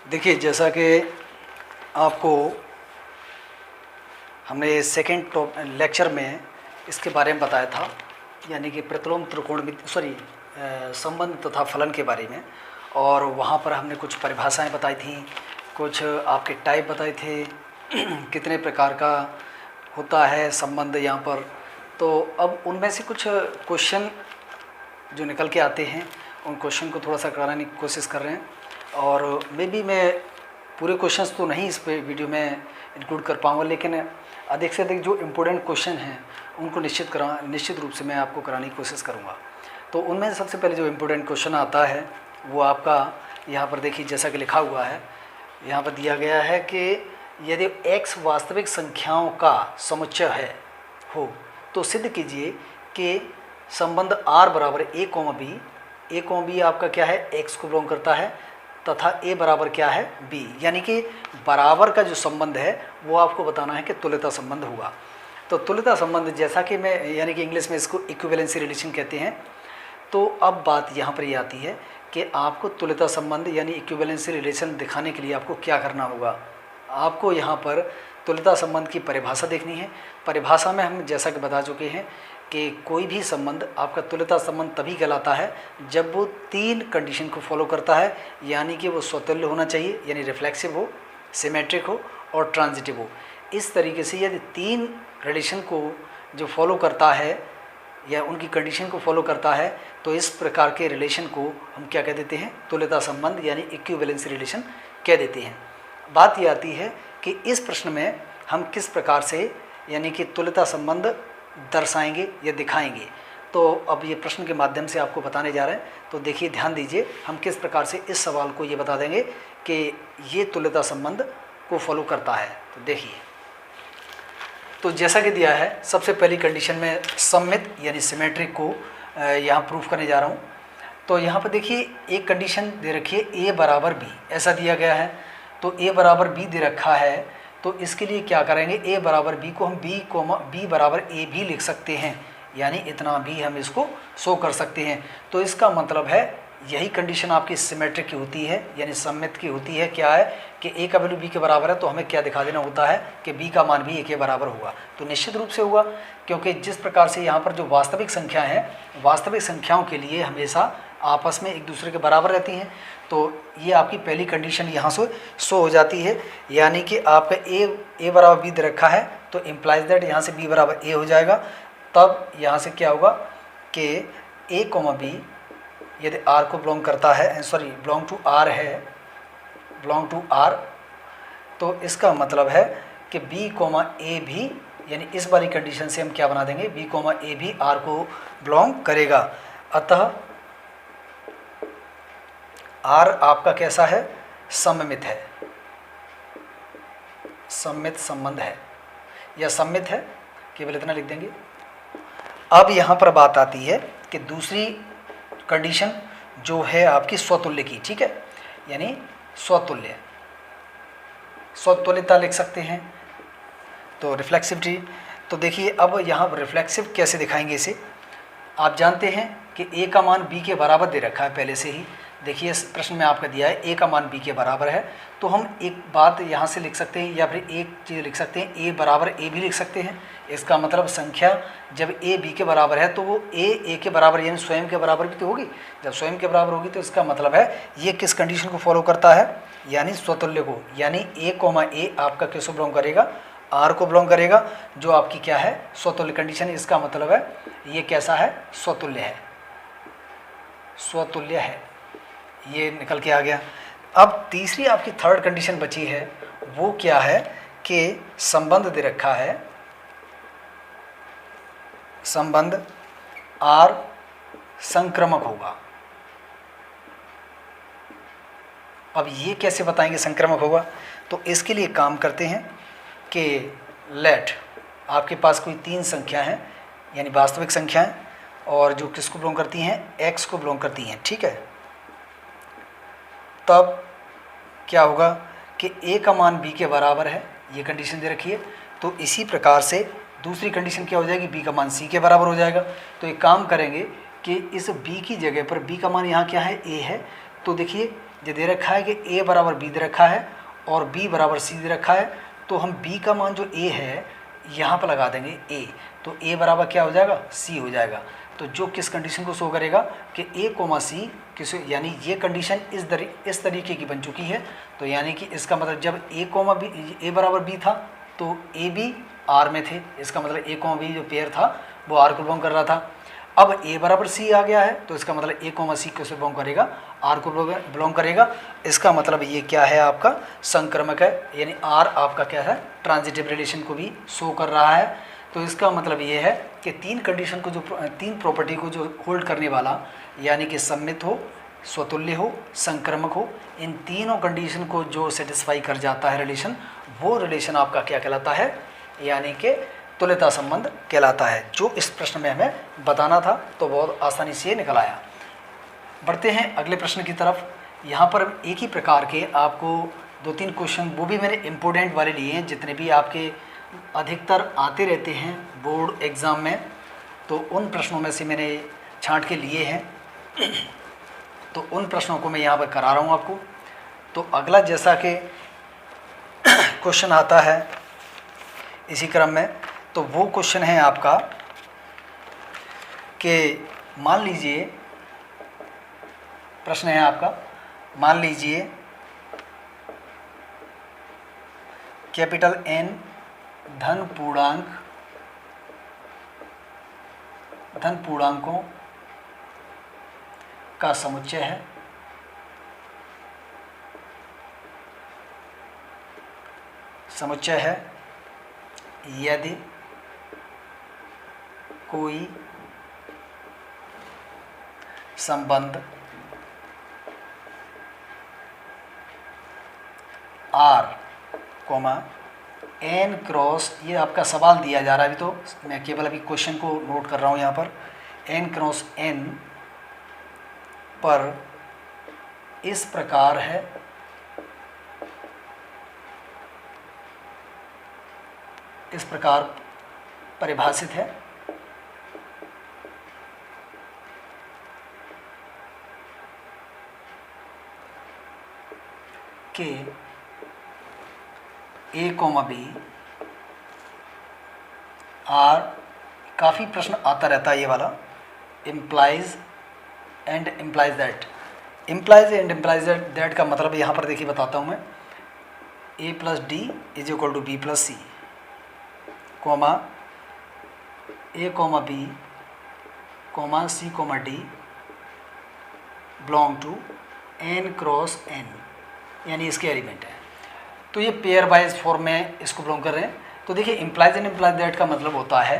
देखिए, जैसा कि आपको हमने सेकेंड लेक्चर में इसके बारे में बताया था, यानी कि प्रतिलोम त्रिकोणमिति संबंध तथा फलन के बारे में। और वहाँ पर हमने कुछ परिभाषाएं बताई थी, कुछ आपके टाइप बताए थे कितने प्रकार का होता है संबंध यहाँ पर। तो अब उनमें से कुछ क्वेश्चन जो निकल के आते हैं, उन क्वेश्चन को थोड़ा सा कराने की कोशिश कर रहे हैं। और मैं पूरे क्वेश्चंस तो नहीं इस पे वीडियो में इंक्लूड कर पाऊँगा, लेकिन अधिक से अधिक जो इम्पोर्टेंट क्वेश्चन हैं उनको निश्चित रूप से मैं आपको कराने की कोशिश करूँगा। तो उनमें सबसे पहले जो इम्पोर्टेंट क्वेश्चन आता है वो आपका यहाँ पर देखिए, जैसा कि लिखा हुआ है यहाँ पर दिया गया है कि यदि x वास्तविक संख्याओं का समुच्चय हो तो सिद्ध कीजिए कि संबंध r बराबर a, b आपका क्या है, x को बिलोंग करता है, तथा a बराबर क्या है, b। यानी कि बराबर का जो संबंध है वो आपको बताना है कि तुल्यता संबंध हुआ। तो तुल्यता संबंध, जैसा कि मैं यानी कि इंग्लिश में इसको इक्विवेलेंसी रिलेशन कहते हैं। तो अब बात यहाँ पर ये आती है कि आपको तुल्यता संबंध यानी इक्विवेलेंसी रिलेशन दिखाने के लिए आपको क्या करना होगा। आपको यहाँ पर तुल्यता संबंध की परिभाषा देखनी है। परिभाषा में हम जैसा कि बता चुके हैं कि कोई भी संबंध आपका तुल्यता संबंध तभी कहलाता है जब वो 3 कंडीशन को फॉलो करता है, यानी कि वो स्वतुल्य होना चाहिए, यानी रिफ्लेक्सिव हो, सिमेट्रिक हो और ट्रांजिटिव हो। इस तरीके से यदि 3 रिलेशन को जो फॉलो करता है या उनकी कंडीशन को फॉलो करता है, तो इस प्रकार के रिलेशन को हम क्या कह देते हैं, तुल्यता संबंध यानी इक्विवेलेंसी रिलेशन कह देते हैं। बात ये आती है कि इस प्रश्न में हम किस प्रकार से यानी कि तुल्यता संबंध दर्शाएंगे या दिखाएंगे। तो अब ये प्रश्न के माध्यम से आपको बताने जा रहे हैं। तो देखिए, ध्यान दीजिए, हम किस प्रकार से इस सवाल को ये बता देंगे कि ये तुल्यता संबंध को फॉलो करता है। तो देखिए, तो जैसा कि दिया है, सबसे पहली कंडीशन में सममित यानी सिमेट्रिक को यहाँ प्रूफ करने जा रहा हूँ। तो यहाँ पर देखिए, एक कंडीशन दे रखी है a बराबर b, ऐसा दिया गया है। तो a बराबर b दे रखा है, तो इसके लिए क्या करेंगे, a बराबर b को हम b बराबर a भी लिख सकते हैं, यानी इतना भी हम इसको शो कर सकते हैं। तो इसका मतलब है यही कंडीशन आपकी सिमेट्रिक की होती है, यानी सममित की होती है। क्या है कि a का वैल्यू b के बराबर है, तो हमें क्या दिखा देना होता है कि b का मान भी a के बराबर होगा। तो निश्चित रूप से होगा, क्योंकि जिस प्रकार से यहाँ पर जो वास्तविक संख्या है, वास्तविक संख्याओं के लिए हमेशा आपस में एक दूसरे के बराबर रहती हैं। तो ये आपकी पहली कंडीशन यहाँ से शो हो जाती है, यानी कि आपका a बराबर b दे रखा है, तो इम्प्लाइज दैट यहाँ से b बराबर a हो जाएगा। तब यहाँ से क्या होगा कि a, b यदि r को बिलोंग करता है, बिलोंग टू r है, बिलोंग टू r, तो इसका मतलब है कि b, a भी, यानी इस वाली कंडीशन से हम क्या बना देंगे, b, a भी r को बिलोंग करेगा। अतः r आपका कैसा है, सममित है, सममित संबंध है या सममित है, केवल इतना लिख देंगे। अब यहाँ पर बात आती है कि दूसरी कंडीशन जो है आपकी स्वतुल्य की, ठीक है, यानी स्वतुल्यता लिख सकते हैं, तो रिफ्लेक्सिविटी। तो देखिए, अब यहाँ रिफ्लेक्सिव कैसे दिखाएंगे इसे। आप जानते हैं कि a का मान b के बराबर दे रखा है पहले से ही। देखिए, इस प्रश्न में आपका दिया है a का मान b के बराबर है, तो हम एक बात यहाँ से लिख सकते हैं, या फिर एक चीज़ लिख सकते हैं, a बराबर a भी लिख सकते हैं। इसका मतलब संख्या जब a b के बराबर है तो वो a के बराबर यानी स्वयं के बराबर भी तो होगी। जब स्वयं के बराबर होगी तो इसका मतलब है ये किस कंडीशन को फॉलो करता है, यानी स्वतुल्य को। यानी a, आपका किसको बिलोंग करेगा, r को बिलोंग करेगा, जो आपकी क्या है, स्वतुल्य कंडीशन। इसका मतलब है ये कैसा है, स्वतुल्य है, स्वतुल्य है, ये निकल के आ गया। अब तीसरी आपकी थर्ड कंडीशन बची है, वो क्या है कि संबंध दे रखा है, संबंध r संक्रामक होगा। अब ये कैसे बताएंगे संक्रामक होगा, तो इसके लिए काम करते हैं कि लेट आपके पास कोई 3 संख्या हैं, यानी वास्तविक संख्याएं, और जो किसको बिलोंग करती हैं, x को बिलोंग करती हैं, ठीक है। तब क्या होगा कि a का मान b के बराबर है, ये कंडीशन दे रखी है। तो इसी प्रकार से दूसरी कंडीशन क्या हो जाएगी, b का मान c के बराबर हो जाएगा। तो एक काम करेंगे कि इस b की जगह पर, b का मान यहाँ क्या है, a है, तो देखिए ये दे रखा है कि ए बराबर बी दे रखा है और बी बराबर सी दे रखा है, तो हम बी का मान जो ए है यहाँ पर लगा देंगे ए, तो ए बराबर क्या हो जाएगा, सी हो जाएगा। तो जो किस कंडीशन को शो करेगा कि ए कोमा सी किस, यानी ये कंडीशन इस तरीके की बन चुकी है। तो यानी कि इसका मतलब जब ए कोमा बी, ए बराबर बी था तो ए बी आर में थे, इसका मतलब ए कोमा बी जो पेयर था वो आर को बिलोंग कर रहा था। अब ए बराबर सी आ गया है तो इसका मतलब ए कोमा सी किसे बिलोंग करेगा, आर को बिलोंग करेगा। इसका मतलब ये क्या है, आपका संक्रमक है, यानी आर आपका क्या है, ट्रांजिटिव रिलेशन को भी शो कर रहा है। तो इसका मतलब ये है कि तीन कंडीशन को जो, तीन प्रॉपर्टी को जो होल्ड करने वाला, यानी कि सम्मित हो, स्वतुल्य हो, संक्रमक हो, इन तीनों कंडीशन को जो सेटिस्फाई कर जाता है रिलेशन, वो रिलेशन आपका क्या कहलाता है, यानी कि तुल्यता संबंध कहलाता है, जो इस प्रश्न में हमें बताना था। तो बहुत आसानी से निकल आया। बढ़ते हैं अगले प्रश्न की तरफ। यहाँ पर एक ही प्रकार के आपको 2-3 क्वेश्चन, वो भी मैंने इम्पोर्टेंट वाले लिए हैं, जितने भी आपके अधिकतर आते रहते हैं बोर्ड एग्ज़ाम में, तो उन प्रश्नों में से मैंने छांट के लिए हैं। तो उन प्रश्नों को मैं यहाँ पर करा रहा हूँ आपको। तो अगला जैसा कि क्वेश्चन आता है इसी क्रम में, तो वो क्वेश्चन है आपका कि मान लीजिए, प्रश्न है आपका, मान लीजिए कैपिटल एन धन पूर्णांकों का समुच्चय है, यदि कोई संबंध R, n क्रॉस, ये आपका सवाल दिया जा रहा है, अभी तो मैं केवल अभी क्वेश्चन को नोट कर रहा हूँ यहाँ पर, n क्रॉस n पर इस प्रकार है, इस प्रकार परिभाषित है कि ए कोमा बी आर, काफ़ी प्रश्न आता रहता है ये वाला, implies and implies that. Implies and implies that का मतलब यहाँ पर देखिए बताता हूँ मैं, A plus D is equal to B plus C, comma A comma B comma C comma D belong to N cross N, यानी इसके एलिमेंट है। तो ये पेयर वाइज फॉर्म में इसको बिलोंग कर रहे हैं। तो देखिए इम्प्लाइज एंड इम्प्लाइज दैट का मतलब होता है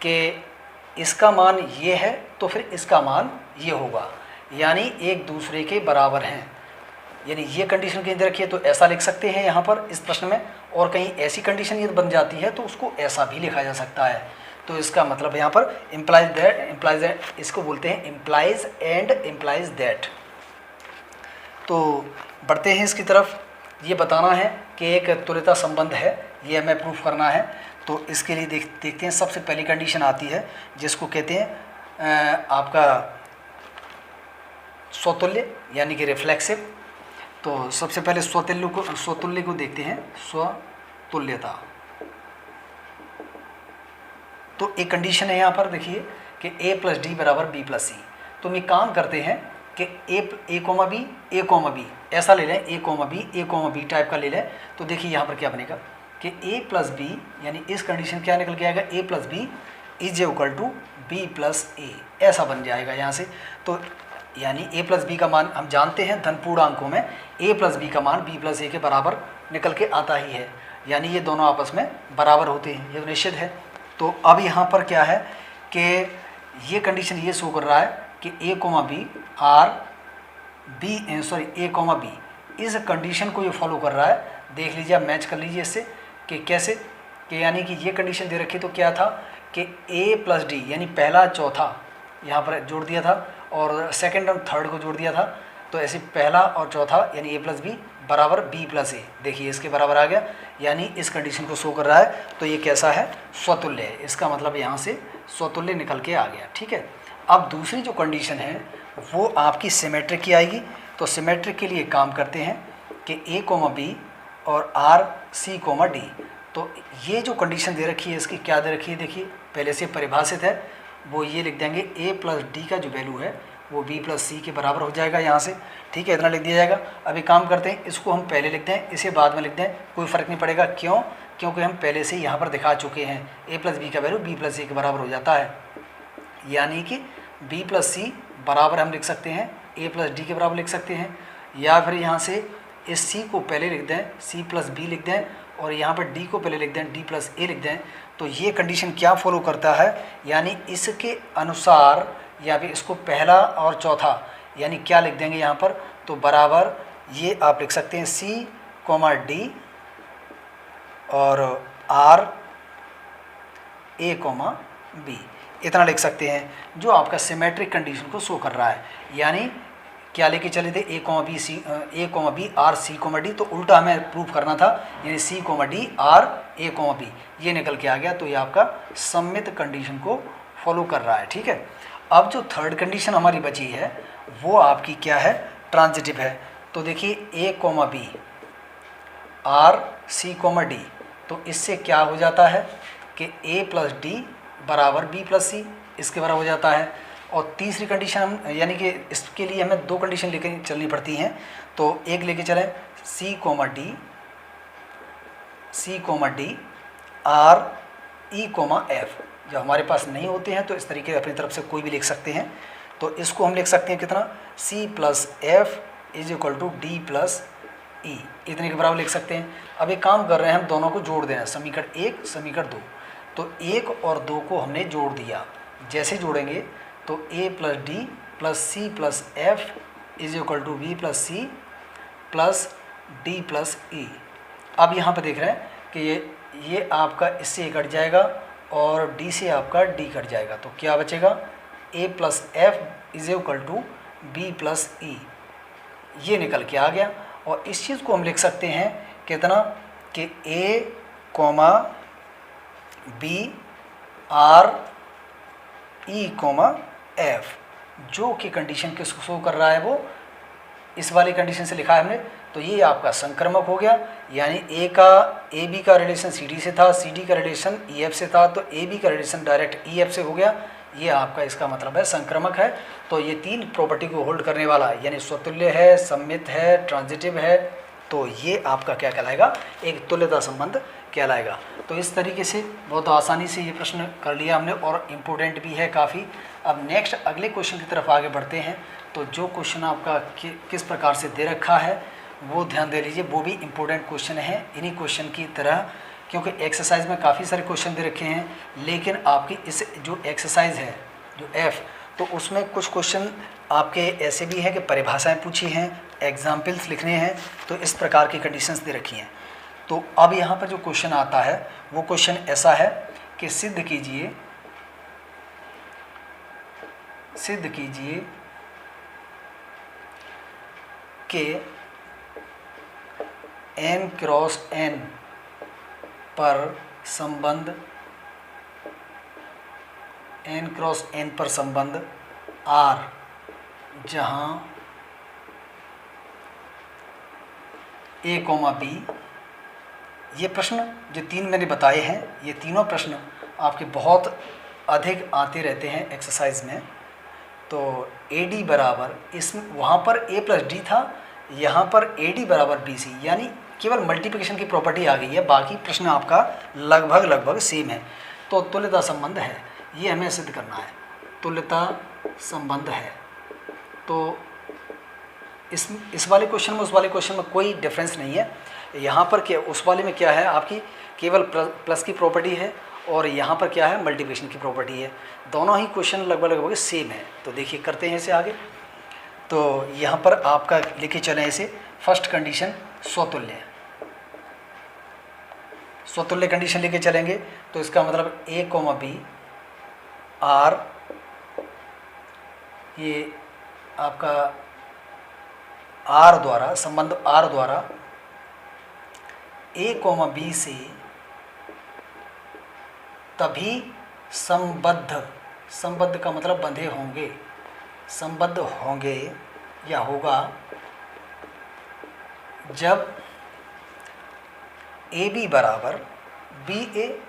कि इसका मान ये है तो फिर इसका मान ये होगा, यानी एक दूसरे के बराबर हैं। यानी ये कंडीशन के अंदर रखिए तो ऐसा लिख सकते हैं यहाँ पर इस प्रश्न में, और कहीं ऐसी कंडीशन ये बन जाती है तो उसको ऐसा भी लिखा जा सकता है। तो इसका मतलब यहाँ पर इम्प्लाइज दैट, इसको बोलते हैं इम्प्लाइज एंड इम्प्लाइज दैट। तो बढ़ते हैं इसकी तरफ। ये बताना है कि एक तुल्यता संबंध है, ये हमें प्रूफ करना है। तो इसके लिए देखते हैं, सबसे पहली कंडीशन आती है जिसको कहते हैं आपका स्वतुल्य, यानी कि रिफ्लेक्सिव। तो सबसे पहले स्वतुल्य को देखते हैं, स्वतुल्यता। तो एक कंडीशन है यहाँ पर देखिए कि a प्लस डी बराबर b प्लस सी। तो हम एक काम करते हैं कि ए कोमा बी ऐसा ले लें, ए कोमा बी टाइप का ले लें। तो देखिए यहाँ पर क्या बनेगा कि a प्लस बी, यानी इस कंडीशन क्या निकल के आएगा, a plus B is equal to B plus A, ऐसा बन जाएगा यहाँ से। तो यानी a प्लस बी का मान हम जानते हैं धन पूर्णांकों में a प्लस बी का मान b प्लस ए के बराबर निकल के आता ही है, यानी ये दोनों आपस में बराबर होते हैं, ये निश्चित है। तो अब यहाँ पर क्या है कि ये कंडीशन ये शो कर रहा है कि a comma B R A comma b, इस कंडीशन को ये फॉलो कर रहा है। देख लीजिए, आप मैच कर लीजिए इससे कि कैसे, कि यानी कि ये कंडीशन दे रखी तो क्या था कि a प्लस डी, यानी पहला चौथा यहाँ पर जोड़ दिया था और सेकंड और थर्ड को जोड़ दिया था। तो ऐसे पहला और चौथा यानी a प्लस बी बराबर b प्लस ए, देखिए इसके बराबर आ गया, यानी इस कंडीशन को शो कर रहा है। तो ये कैसा है, स्वतुल्य है। इसका मतलब यहाँ से स्वतुल्य निकल के आ गया, ठीक है। अब दूसरी जो कंडीशन है वो आपकी सिमेट्रिक की आएगी। तो सिमेट्रिक के लिए काम करते हैं कि ए कोमा बी और आर सी कोमा डी। तो ये जो कंडीशन दे रखी है इसकी क्या दे रखी है, देखिए पहले से परिभाषित है, वो ये लिख देंगे ए प्लस डी का जो वैल्यू है वो बी प्लस सी के बराबर हो जाएगा यहाँ से, ठीक है, इतना लिख दिया जाएगा। अभी काम करते हैं, इसको हम पहले लिखते हैं, इसे बाद में लिखते हैं, कोई फ़र्क नहीं पड़ेगा। क्यों? क्योंकि हम पहले से यहाँ पर दिखा चुके हैं ए प्लस बी का वैल्यू बी प्लस सी के बराबर हो जाता है, यानी कि बी प्लस सी बराबर हम लिख सकते हैं ए प्लस डी के बराबर लिख सकते हैं, या फिर यहाँ से इस सी को पहले लिख दें सी प्लस बी लिख दें और यहाँ पर डी को पहले लिख दें डी प्लस ए लिख दें। तो ये कंडीशन क्या फॉलो करता है, यानी इसके अनुसार या फिर इसको पहला और चौथा यानी क्या लिख देंगे यहाँ पर, तो बराबर ये आप लिख सकते हैं सी कोमा डी और आर ए कोमा बी, इतना लिख सकते हैं, जो आपका सिमेट्रिक कंडीशन को शो कर रहा है। यानी क्या लेके चले थे, A comma B R C comma D, तो उल्टा हमें प्रूफ करना था, यानी सी कोमा डी आर ए कोमा बी, ये निकल के आ गया। तो ये आपका सममित कंडीशन को फॉलो कर रहा है, ठीक है। अब जो थर्ड कंडीशन हमारी बची है वो आपकी क्या है, ट्रांजिटिव है। तो देखिए A comma B R C comma D, तो इससे क्या हो जाता है कि ए प्लस डी बराबर बी प्लस सी, इसके बराबर हो जाता है। और तीसरी कंडीशन हम यानी कि इसके लिए हमें दो कंडीशन लेकर चलनी पड़ती हैं, तो एक लेके चलें C comma D R E comma F. जब हमारे पास नहीं होते हैं तो इस तरीके अपनी तरफ से कोई भी लिख सकते हैं। तो इसको हम लिख सकते हैं कितना, C plus F is equal to D plus E, इतने के बराबर लिख सकते हैं। अब एक काम कर रहे हैं, हम दोनों को जोड़ दें, समीकरण 1 समीकरण 2। तो 1 और 2 को हमने जोड़ दिया, जैसे जोड़ेंगे तो A plus D plus C plus F is equal to B plus C plus D plus E. अब यहाँ पर देख रहे हैं कि ये आपका इससे कट जाएगा और डी से आपका डी कट जाएगा, तो क्या बचेगा, A plus F is equal to B plus E, ये निकल के आ गया। और इस चीज़ को हम लिख सकते हैं कितना, कि A comma B R E comma F, जो कि कंडीशन किसको शो कर रहा है, वो इस वाली कंडीशन से लिखा है हमने। तो ये आपका संक्रमक हो गया, यानी ए बी का रिलेशन सी डी से था, सी डी का रिलेशन ई एफ से था, तो ए बी का रिलेशन डायरेक्ट ई एफ से हो गया। ये आपका इसका मतलब है संक्रमक है। तो ये तीन प्रॉपर्टी को होल्ड करने वाला, यानी स्वतुल्य है, सम्मित है, ट्रांजिटिव है, तो ये आपका क्या कहलाएगा, एक तुल्यता संबंध कहलाएगा। तो इस तरीके से बहुत आसानी से ये प्रश्न कर लिया हमने और इम्पोर्टेंट भी है काफ़ी। अब नेक्स्ट अगले क्वेश्चन की तरफ आगे बढ़ते हैं। तो जो क्वेश्चन आपका किस प्रकार से दे रखा है वो ध्यान दे लीजिए, वो भी इम्पोर्टेंट क्वेश्चन है इन्हीं क्वेश्चन की तरह, क्योंकि एक्सरसाइज में काफ़ी सारे क्वेश्चन दे रखे हैं, लेकिन आपकी इस जो एक्सरसाइज है जो एफ, तो उसमें कुछ क्वेश्चन आपके ऐसे भी हैं कि परिभाषाएं पूछी हैं, एग्जाम्पल्स लिखने हैं, तो इस प्रकार की कंडीशंस दे रखी हैं। तो अब यहाँ पर जो क्वेश्चन आता है वो क्वेश्चन ऐसा है कि सिद्ध कीजिए कि n क्रॉस n पर संबंध R, जहाँ a कोमा b, ये प्रश्न जो तीन मैंने बताए हैं, ये तीनों प्रश्न आपके बहुत अधिक आते रहते हैं एक्सरसाइज में। तो ए डी बराबर, इसमें वहाँ पर ए प्लस डी था, यहाँ पर ए डी बराबर बी सी, यानी केवल मल्टीप्लिकेशन की प्रॉपर्टी आ गई है, बाकी प्रश्न आपका लगभग सेम है। तो तुल्यता संबंध है, ये हमें सिद्ध करना है, तुल्यता संबंध है। तो इस वाले क्वेश्चन में उस वाले क्वेश्चन में कोई डिफरेंस नहीं है। यहाँ पर क्या, उस वाले में क्या है आपकी केवल प्लस की प्रॉपर्टी है और यहाँ पर क्या है, मल्टीप्लिकेशन की प्रॉपर्टी है। दोनों ही क्वेश्चन लगभग सेम है। तो देखिए करते हैं इसे आगे। तो यहाँ पर आपका लेके चलें इसे, फर्स्ट कंडीशन स्वतुल्य कंडीशन लेके चलेंगे। तो इसका मतलब ए कोमा बी आर, ये आपका आर द्वारा, संबंध आर द्वारा ए कोमा बी से तभी संबद्ध का मतलब बंधे होंगे, संबद्ध होंगे या होगा जब ए बी बराबर बी ए,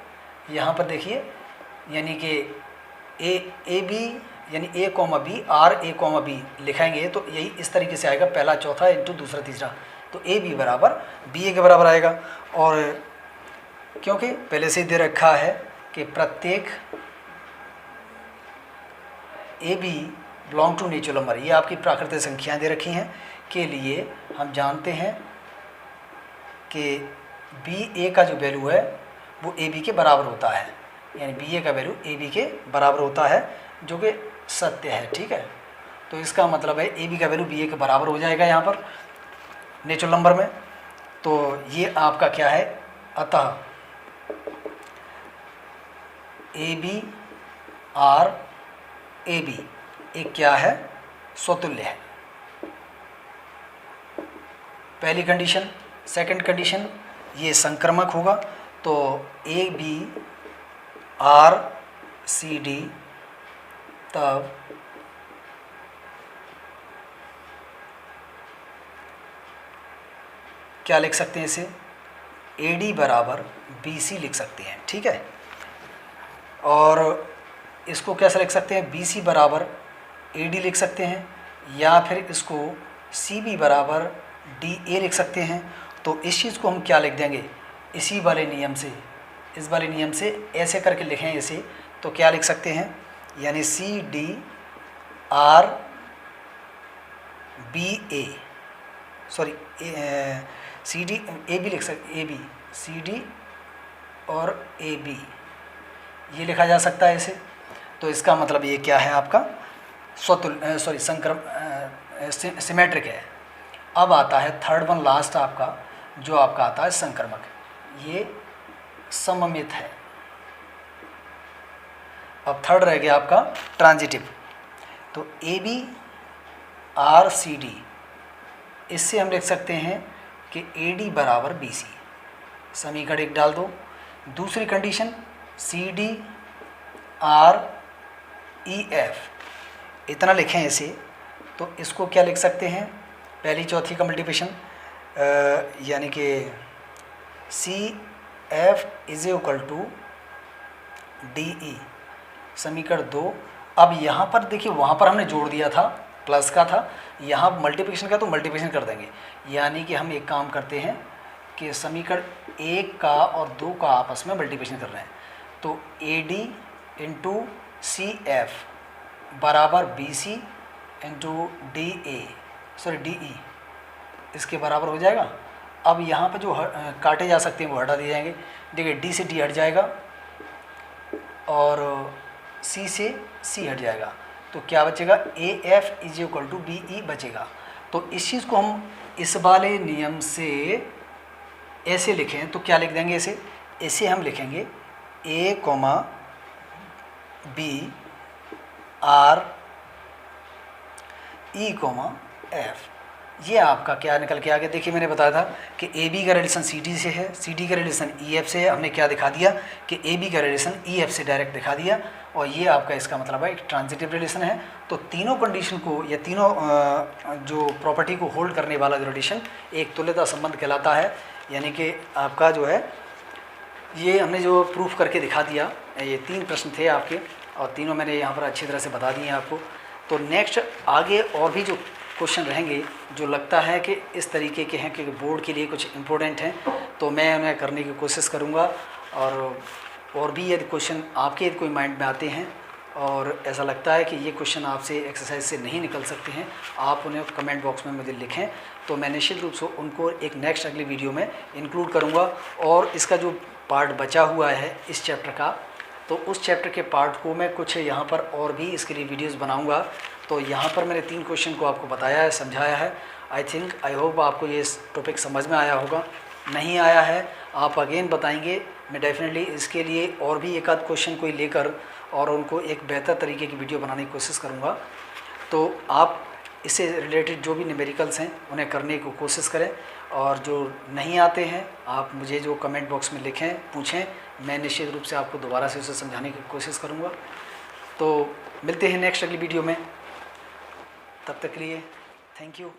यहाँ पर देखिए यानी कि ए बी यानी A comma B, R A comma B लिखाएंगे तो यही इस तरीके से आएगा, पहला चौथा इंटू दूसरा तीसरा, तो ए बी बराबर बी ए के बराबर आएगा। और क्योंकि पहले से दे रखा है कि प्रत्येक a b belong to natural number, ये आपकी प्राकृतिक संख्याएं दे रखी हैं के लिए हम जानते हैं कि बी ए का जो वैल्यू है वो ए बी के बराबर होता है, यानी बी ए का वैल्यू ए बी के बराबर होता है, जो कि सत्य है। ठीक है, तो इसका मतलब है ए बी का वैल्यू बी ए के बराबर हो जाएगा यहाँ पर नेचुरल नंबर में। तो ये आपका क्या है, अतः a b R a b एक क्या है, स्वतुल्य है, पहली कंडीशन। सेकंड कंडीशन ये संक्रमक होगा, तो a b R c d तब क्या लिख सकते हैं इसे, ए डी बराबर बी सी लिख सकते हैं। ठीक है, और इसको कैसे लिख सकते हैं, बी सी बराबर ए डी लिख सकते हैं, या फिर इसको सी बी बराबर डी ए लिख सकते हैं। तो इस चीज़ को हम क्या लिख देंगे, इसी वाले नियम से, इस वाले नियम से ऐसे करके लिखें इसे, तो क्या लिख सकते हैं, यानी c d R b a, sorry c d a b लिख सकते, ए बी सी डी और ए बी ये लिखा जा सकता है इसे। तो इसका मतलब ये क्या है, आपका स्वतुल्य सॉरी सिमेट्रिक है। अब आता है थर्ड वन लास्ट आपका, जो आपका आता है संक्रमक, ये सममित है। अब थर्ड रह गया आपका ट्रांजिटिव, तो a b R c d, इससे हम लिख सकते हैं कि ए डी बराबर बी सी, समीकरण एक डाल दो। दूसरी condition c d R e f, इतना लिखें इसे, तो इसको क्या लिख सकते हैं, पहली चौथी का मल्टीप्लिकेशन, यानी कि c f is equal to d e, समीकरण 2। अब यहाँ पर देखिए, वहाँ पर हमने जोड़ दिया था, प्लस का था, यहाँ मल्टीप्लिकेशन का तो मल्टीप्लिकेशन कर देंगे, यानी कि हम एक काम करते हैं कि समीकरण 1 का और 2 का आपस में मल्टीप्लिकेशन कर रहे हैं, तो A D into C F बराबर B C into D A, sorry D E, इसके बराबर हो जाएगा। अब यहाँ पर जो काटे जा सकते हैं वो हटा दिए जाएंगे। देखिए डी से डी हट जाएगा और सी से सी हट जाएगा, तो क्या बचेगा, a f is equal to b e बचेगा। तो इस चीज़ को हम इस वाले नियम से ऐसे लिखें तो क्या लिख देंगे इसे, इसे हम लिखेंगे A comma B R E comma F. ये आपका क्या निकल के आ गया, देखिए मैंने बताया था कि ए बी का रिलेशन सी डी से है, सी डी का रिलेशन ई एफ से है। हमने क्या दिखा दिया कि ए बी का रिलेशन ई एफ से डायरेक्ट दिखा दिया, और ये आपका इसका मतलब है एक ट्रांजिटिव रिलेशन है। तो तीनों कंडीशन को या तीनों जो प्रॉपर्टी को होल्ड करने वाला जो रिलेशन एक तुल्यता संबंध कहलाता है। यानी कि आपका जो है ये हमने जो प्रूफ करके दिखा दिया, ये 3 प्रश्न थे आपके, और तीनों मैंने यहाँ पर अच्छी तरह से बता दिए हैं आपको। तो नेक्स्ट आगे और भी जो क्वेश्चन रहेंगे जो लगता है कि इस तरीके के हैं कि बोर्ड के लिए कुछ इम्पोर्टेंट हैं, तो मैं उन्हें करने की कोशिश करूँगा। और भी यदि क्वेश्चन आपके यदि कोई माइंड में आते हैं और ऐसा लगता है कि ये क्वेश्चन आपसे एक्सरसाइज से नहीं निकल सकते हैं, आप उन्हें कमेंट बॉक्स में मुझे लिखें, तो मैं निश्चित रूप से उनको एक नेक्स्ट अगली वीडियो में इंक्लूड करूँगा। और इसका जो पार्ट बचा हुआ है इस चैप्टर का, तो उस चैप्टर के पार्ट को मैं कुछ यहाँ पर और भी इसके लिए वीडियोस बनाऊँगा। तो यहाँ पर मैंने 3 क्वेश्चन को आपको बताया है, समझाया है। आई होप आपको ये टॉपिक समझ में आया होगा। नहीं आया है आप अगेन बताएंगे, मैं डेफिनेटली इसके लिए और भी एक आध क्वेश्चन को लेकर और उनको एक बेहतर तरीके की वीडियो बनाने की कोशिश करूँगा। तो आप इससे रिलेटेड जो भी न्यूमेरिकल्स हैं उन्हें करने की कोशिश करें, और जो नहीं आते हैं आप मुझे जो कमेंट बॉक्स में लिखें, पूछें, मैं निश्चित रूप से आपको दोबारा से उसे समझाने की कोशिश करूँगा। तो मिलते हैं नेक्स्ट अगली वीडियो में, तब तक के लिए थैंक यू।